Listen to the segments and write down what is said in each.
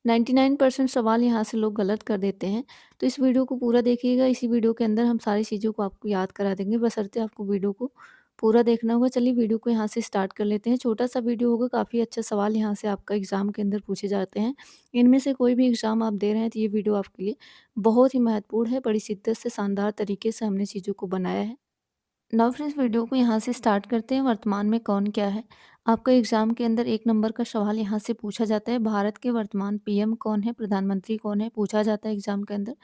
99% सवाल यहाँ से लोग गलत कर देते हैं। तो इस वीडियो को पूरा देखिएगा, इसी वीडियो के अंदर हम सारी चीज़ों को आपको याद करा देंगे, बशर्ते आपको वीडियो को पूरा देखना होगा। चलिए वीडियो को यहाँ से स्टार्ट कर लेते हैं। छोटा-सा वीडियो होगा, काफ़ी अच्छा सवाल यहाँ से आपका एग्ज़ाम के अंदर पूछे जाते हैं। इनमें से कोई भी एग्ज़ाम आप दे रहे हैं तो ये वीडियो आपके लिए बहुत ही महत्वपूर्ण है। बड़ी शिद्दत से, शानदार तरीके से हमने चीज़ों को बनाया है। नाउ फ्रेंड्स, वीडियो को यहाँ से स्टार्ट करते हैं। वर्तमान में कौन क्या है? आपका एग्जाम के अंदर 1 नंबर का सवाल यहाँ से पूछा जाता है। भारत के वर्तमान पीएम कौन है? प्रधानमंत्री कौन है? पूछा जाता है एग्जाम के अंदर।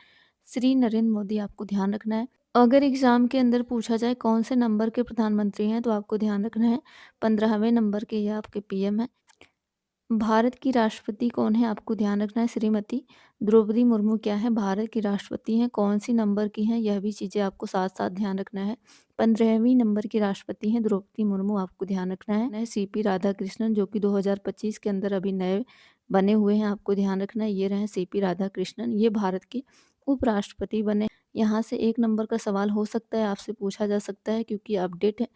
श्री नरेंद्र मोदी आपको ध्यान रखना है। अगर एग्जाम के अंदर पूछा जाए कौन से नंबर के प्रधानमंत्री हैं, तो आपको ध्यान रखना है 15वें नंबर के ये आपके पीएम हैं। भारत की राष्ट्रपति कौन है? आपको ध्यान रखना है श्रीमती द्रौपदी मुर्मू क्या है? भारत की राष्ट्रपति हैं। कौन-सी नंबर की हैं? यह भी चीज़ें आपको साथ-साथ ध्यान रखना है। 15वीं नंबर की राष्ट्रपति हैं द्रौपदी मुर्मू, आपको ध्यान रखना है। सीपी राधाकृष्णन, जो कि 2025 के अंदर अभी नए बने हुए हैं, आपको ध्यान रखना है। ये रहे सीपी राधाकृष्णन, ये भारत के उपराष्ट्रपति बने। यहाँ से 1 नंबर का सवाल हो सकता है, आपसे पूछा जा सकता है, क्योंकि अपडेट है।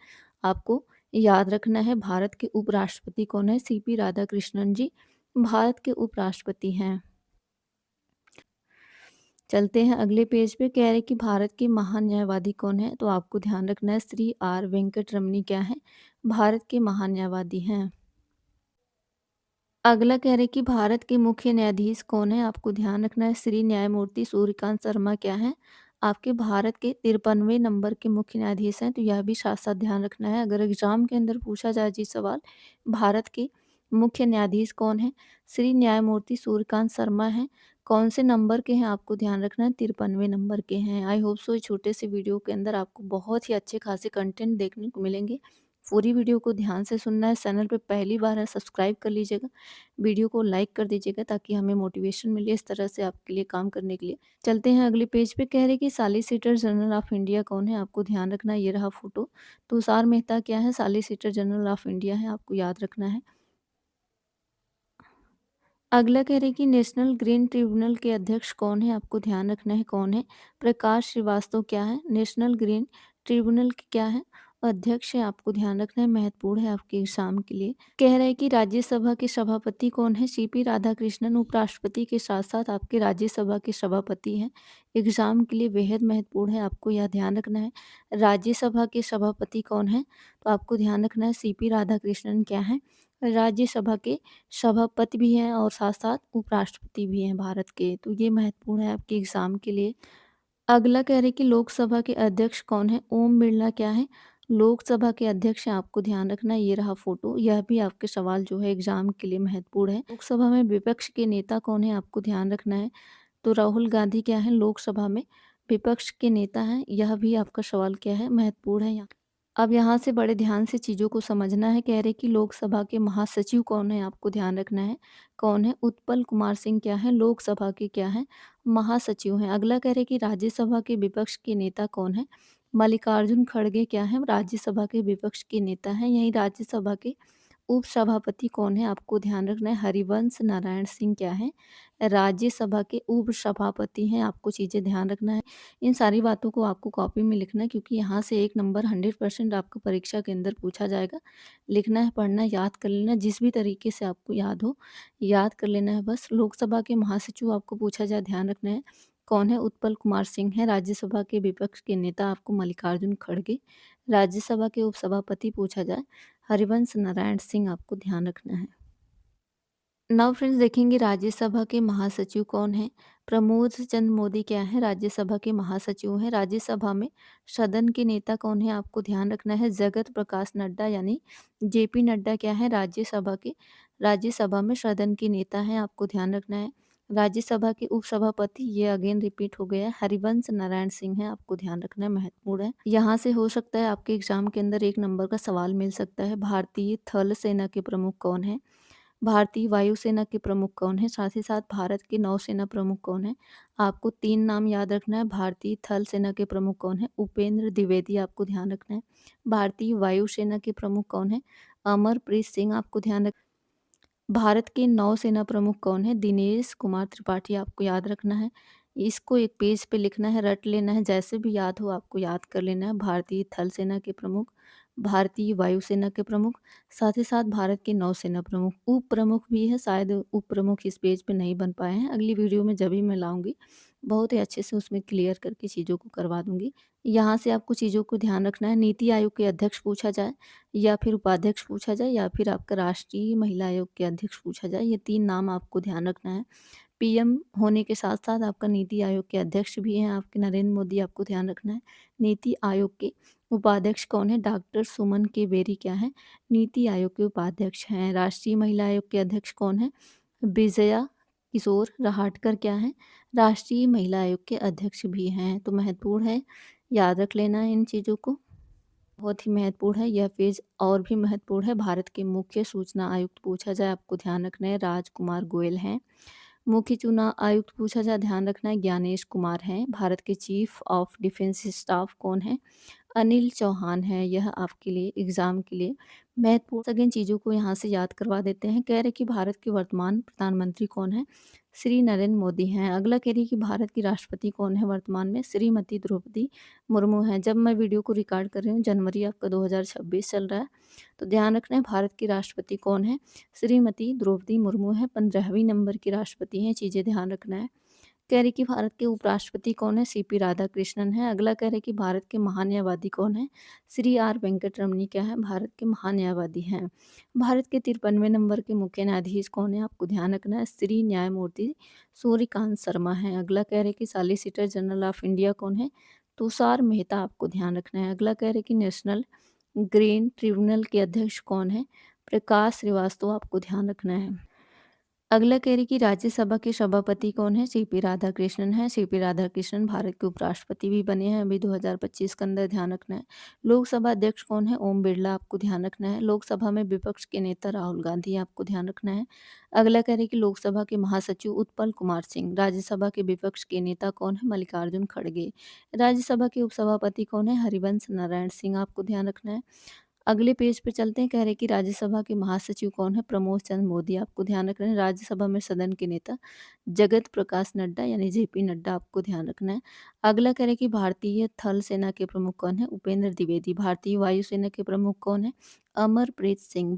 आपको याद रखना है भारत के उपराष्ट्रपति कौन है? सीपी राधाकृष्णन जी भारत के उपराष्ट्रपति हैं। चलते हैं अगले पेज पे। कह रहे कि भारत के महान न्यायवादी कौन है? तो आपको ध्यान रखना है श्री आर वेंकट रमनी क्या है? भारत के महान न्यायवादी हैं। अगला कह रहे कि भारत के मुख्य न्यायाधीश कौन है? आपको ध्यान रखना है श्री न्यायमूर्ति सूर्यकांत शर्मा क्या है? आपके भारत के 53वें नंबर के मुख्य न्यायाधीश हैं, तो यह भी साथ-साथ ध्यान रखना है। अगर एग्ज़ाम के अंदर पूछा जाए जी सवाल, भारत के मुख्य न्यायाधीश कौन है? श्री न्यायमूर्ति सूर्यकांत शर्मा हैं। कौन से नंबर के हैं? आपको ध्यान रखना है 53वें नंबर के हैं। आई होप सो इस छोटे से वीडियो के अंदर आपको बहुत ही अच्छे खासे कंटेंट देखने को मिलेंगे। पूरी वीडियो को ध्यान से सुनना है। चैनल पे पहली बार है, सब्सक्राइब कर लीजिएगा। वीडियो को लाइक कर दीजिएगा ताकि हमें मोटिवेशन मिले इस तरह से आपके लिए काम करने के लिए। चलते हैं अगले पेज पे। कह रहे कि सॉलिसिटर जनरल ऑफ इंडिया कौन है? आपको ध्यान रखना है, ये रहा फोटो। तुषार मेहता क्या है? सॉलिसिटर जनरल ऑफ इंडिया है, आपको याद रखना है। अगला कह रहे कि नेशनल ग्रीन ट्रिब्यूनल के अध्यक्ष कौन है? आपको ध्यान रखना है कौन है? प्रकाश श्रीवास्तव क्या है? नेशनल ग्रीन ट्रिब्यूनल के क्या है? अध्यक्ष है, आपको ध्यान रखना है, महत्वपूर्ण है आपके एग्जाम के लिए। कह रहा है कि राज्यसभा के सभापति कौन है? सीपी राधाकृष्णन उपराष्ट्रपति के साथ-साथ आपके राज्यसभा के सभापति हैं। एग्जाम के लिए बेहद महत्वपूर्ण है, आपको यह ध्यान रखना है। राज्यसभा के सभापति कौन है? तो आपको ध्यान रखना है सीपी राधाकृष्णन क्या है? राज्यसभा के सभापति भी हैं और साथ-साथ उपराष्ट्रपति भी हैं भारत के, तो ये महत्वपूर्ण है आपके एग्ज़ाम के लिए। अगला कह रहे हैं कि लोकसभा के अध्यक्ष कौन है? ओम बिरला क्या है? लोकसभा के अध्यक्ष हैं, आपको ध्यान रखना है, ये रहा फ़ोटो। यह भी आपके सवाल जो है एग्ज़ाम के लिए महत्वपूर्ण है। लोकसभा में विपक्ष के नेता कौन है? आपको ध्यान रखना है। तो राहुल गांधी क्या है? लोकसभा में विपक्ष के नेता हैं, यह भी आपका सवाल क्या है? महत्वपूर्ण है यहाँ। अब यहाँ से बड़े ध्यान से चीज़ों को समझना है। कह रहे कि लोकसभा के महासचिव कौन है? आपको ध्यान रखना है। कौन है? उत्पल कुमार सिंह क्या है? लोकसभा के क्या हैं? महासचिव हैं। अगला कह रहे कि राज्यसभा के विपक्ष के नेता कौन है? मल्लिकार्जुन खड़गे क्या है? राज्यसभा के विपक्ष के नेता हैं। यहीं राज्यसभा के उपसभापति कौन है? आपको ध्यान रखना है हरिवंश नारायण सिंह क्या है? राज्यसभा के उपसभापति हैं, आपको चीज़ें ध्यान रखना है। इन सारी बातों को आपको कॉपी में लिखना है, क्योंकि यहाँ से 1 नंबर 100% आपको परीक्षा के अंदर पूछा जाएगा। लिखना है, पढ़ना है, याद कर लेना है, जिस भी तरीके से आपको याद हो, याद कर लेना है बस। लोकसभा के महासचिव आपको पूछा जाए, ध्यान रखना है। कौन है? उत्पल कुमार सिंह हैं। राज्यसभा के विपक्ष के नेता आपको मल्लिकार्जुन खड़गे। राज्यसभा के उपसभापति पूछा जाए, हरिवंश नारायण सिंह, आपको ध्यान रखना है। नाउ फ्रेंड्स, देखेंगे राज्यसभा के महासचिव कौन हैं। प्रमोद चंद्र मोदी क्या है? राज्यसभा के महासचिव हैं। राज्यसभा में सदन के नेता कौन है? आपको ध्यान रखना है जगत प्रकाश नड्डा यानी जेपी नड्डा क्या है? राज्यसभा में सदन के नेता हैं, आपको ध्यान रखना है। राज्यसभा के उपसभापति, ये अगेन रिपीट हो गया है, हरिवंश नारायण सिंह है, आपको ध्यान रखना है, महत्वपूर्ण है। यहाँ से हो सकता है आपके एग्जाम के अंदर 1 नंबर का सवाल मिल सकता है। भारतीय थल सेना के प्रमुख कौन है? भारतीय वायुसेना के प्रमुख कौन हैं? साथ ही साथ भारत के नौसेना प्रमुख कौन हैं? आपको 3 नाम याद रखना है। भारतीय थल सेना के प्रमुख कौन हैं? उपेंद्र द्विवेदी, आपको ध्यान रखना है। भारतीय वायुसेना के प्रमुख कौन हैं? अमरप्रीत सिंह, आपको ध्यान रख। भारत के नौसेना प्रमुख कौन है? दिनेश कुमार त्रिपाठी, आपको याद रखना है। इसको एक पेज पे लिखना है, रट लेना है, जैसे भी याद हो आपको याद कर लेना है। भारतीय थल सेना के प्रमुख भारतीय वायुसेना के प्रमुख, साथ ही साथ भारत के नौसेना प्रमुख, उप प्रमुख भी है, शायद उप प्रमुख इस पेज पे नहीं बन पाए हैं। अगली वीडियो में जब भी मैं लाऊँगी, बहुत ही अच्छे से उसमें क्लियर करके चीज़ों को करवा दूँगी। यहाँ से आपको चीज़ों को ध्यान रखना है, नीति आयोग के अध्यक्ष पूछा जाए या फिर उपाध्यक्ष पूछा जाए या फिर आपका राष्ट्रीय महिला आयोग के अध्यक्ष पूछा जाए, ये 3 नाम आपको ध्यान रखना है। पीएम होने के साथ-साथ आपका नीति आयोग के अध्यक्ष भी हैं आपके नरेंद्र मोदी, आपको ध्यान रखना है। नीति आयोग के उपाध्यक्ष कौन है? डॉक्टर सुमन के बेरी क्या हैं? नीति आयोग के उपाध्यक्ष हैं। राष्ट्रीय महिला आयोग के अध्यक्ष कौन है? विजया किशोर रहाटकर क्या हैं? राष्ट्रीय महिला आयोग के अध्यक्ष भी हैं। तो महत्वपूर्ण है, याद रख लेना है इन चीज़ों को। बहुत ही महत्वपूर्ण है यह पेज और भी महत्वपूर्ण है। भारत के मुख्य सूचना आयुक्त पूछा जाए, आपको ध्यान रखना है, राजकुमार गोयल हैं। मुख्य चुनाव आयुक्त पूछा जाए, ध्यान रखना है, ज्ञानेश कुमार हैं। भारत के चीफ ऑफ डिफेंस स्टाफ कौन है? अनिल चौहान है। यह आपके लिए एग्जाम के लिए महत्वपूर्ण सभी चीज़ों को यहाँ से याद करवा देते हैं। कह रहे कि भारत के वर्तमान प्रधानमंत्री कौन है? श्री नरेंद्र मोदी हैं। अगला कह रही कि भारत की राष्ट्रपति कौन है वर्तमान में? श्रीमती द्रौपदी मुर्मू हैं। जब मैं वीडियो को रिकॉर्ड कर रही हूँ, जनवरी आपका 2026 चल रहा है, तो ध्यान रखना है भारत की राष्ट्रपति कौन है? श्रीमती द्रौपदी मुर्मू है, 15वीं नंबर की राष्ट्रपति हैं, चीज़ें ध्यान रखना है। कह रही कि भारत के उपराष्ट्रपति कौन है? सीपी राधाकृष्णन है। अगला कह रहे कि भारत के महान न्यायवादी कौन है? श्री आर वेंकटरमणी क्या है? भारत के महान न्यायवादी हैं। भारत के 53वें नंबर के मुख्य न्यायाधीश कौन है? आपको ध्यान रखना है, श्री न्यायमूर्ति सूर्यकांत शर्मा हैं। अगला कह रहे कि सॉलिसिटर जनरल ऑफ इंडिया कौन है? तुषार मेहता, आपको ध्यान रखना है। अगला कह रहे कि नेशनल ग्रीन ट्रिब्यूनल के अध्यक्ष कौन है? प्रकाश श्रीवास्तव, आपको ध्यान रखना है। अगला कह रही कि राज्यसभा के सभापति कौन है? सीपी राधाकृष्णन है। सीपी राधाकृष्णन भारत के उपराष्ट्रपति भी बने हैं अभी 2025 के अंदर, ध्यान रखना है। लोकसभा अध्यक्ष कौन है? ओम बिरला, आपको ध्यान रखना है। लोकसभा में विपक्ष के नेता राहुल गांधी, आपको ध्यान रखना है। अगला कह रही कि लोकसभा के महासचिव उत्पल कुमार सिंह। राज्यसभा के विपक्ष के नेता कौन है? मल्लिकार्जुन खड़गे। राज्यसभा के उपसभापति कौन है? हरिवंश नारायण सिंह, आपको ध्यान रखना है। अगले पेज पे चलते हैं, कह रहे कि राज्यसभा के महासचिव कौन है? प्रमोद चंद्र मोदी, आपको ध्यान रखना है। राज्यसभा में सदन के नेता जगत प्रकाश नड्डा यानी जेपी नड्डा, आपको ध्यान रखना है। अगला कह रहे कि भारतीय थल सेना के प्रमुख कौन है? उपेंद्र द्विवेदी। भारतीय वायुसेना के प्रमुख कौन है? अमरप्रीत सिंह।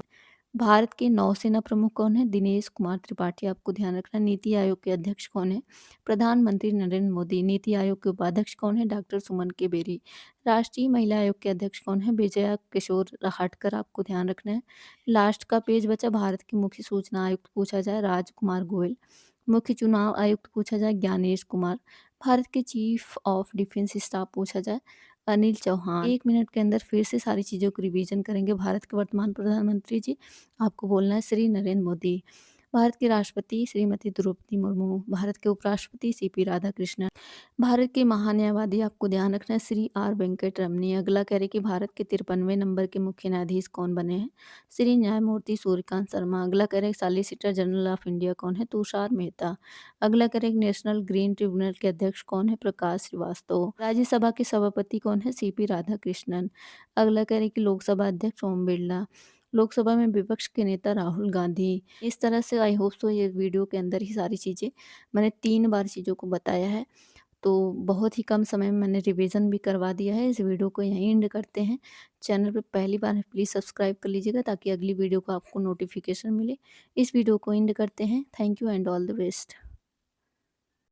भारत के नौसेना प्रमुख कौन है? दिनेश कुमार त्रिपाठी, आपको ध्यान रखना। नीति आयोग के अध्यक्ष कौन है? प्रधानमंत्री नरेंद्र मोदी। नीति आयोग के उपाध्यक्ष कौन है? डॉक्टर सुमन के बेरी। राष्ट्रीय महिला आयोग के अध्यक्ष कौन है? विजया किशोर रहाटकर, आपको ध्यान रखना है। लास्ट का पेज बचा, भारत के मुख्य सूचना आयुक्त पूछा जाए, राजकुमार गोयल। मुख्य चुनाव आयुक्त पूछा जाए, ज्ञानेश कुमार। भारत के चीफ ऑफ डिफेंस स्टाफ पूछा जाए, अनिल चौहान। 1 मिनट के अंदर फिर से सारी चीज़ों को रिवीजन करेंगे। भारत के वर्तमान प्रधानमंत्री जी, आपको बोलना है श्री नरेंद्र मोदी। भारत के राष्ट्रपति श्रीमती द्रौपदी मुर्मू। भारत के उपराष्ट्रपति सीपी राधाकृष्णन। भारत के महान्यायवादी, आपको ध्यान रखना है, श्री आर वेंकटरमणी। अगला कह रहे कि भारत के 53वें नंबर के मुख्य न्यायाधीश कौन बने हैं? श्री न्यायमूर्ति सूर्यकांत शर्मा। अगला कह रहे सॉलिसिटर जनरल ऑफ इंडिया कौन है? तुषार मेहता। अगला कह रहे नेशनल ग्रीन ट्रिब्यूनल के अध्यक्ष कौन है? प्रकाश श्रीवास्तव। राज्यसभा के सभापति कौन है? सीपी राधाकृष्णन। अगला कह रहे कि लोकसभा अध्यक्ष ओम बिरला। लोकसभा में विपक्ष के नेता राहुल गांधी। इस तरह से आई होप सो ये वीडियो के अंदर ही सारी चीज़ें मैंने 3 बार चीज़ों को बताया है। तो बहुत ही कम समय में मैंने रिवीजन भी करवा दिया है। इस वीडियो को यहीं एंड करते हैं। चैनल पे पहली बार है, प्लीज़ सब्सक्राइब कर लीजिएगा ताकि अगली वीडियो का आपको नोटिफिकेशन मिले। इस वीडियो को एंड करते हैं। Thank you and all the best.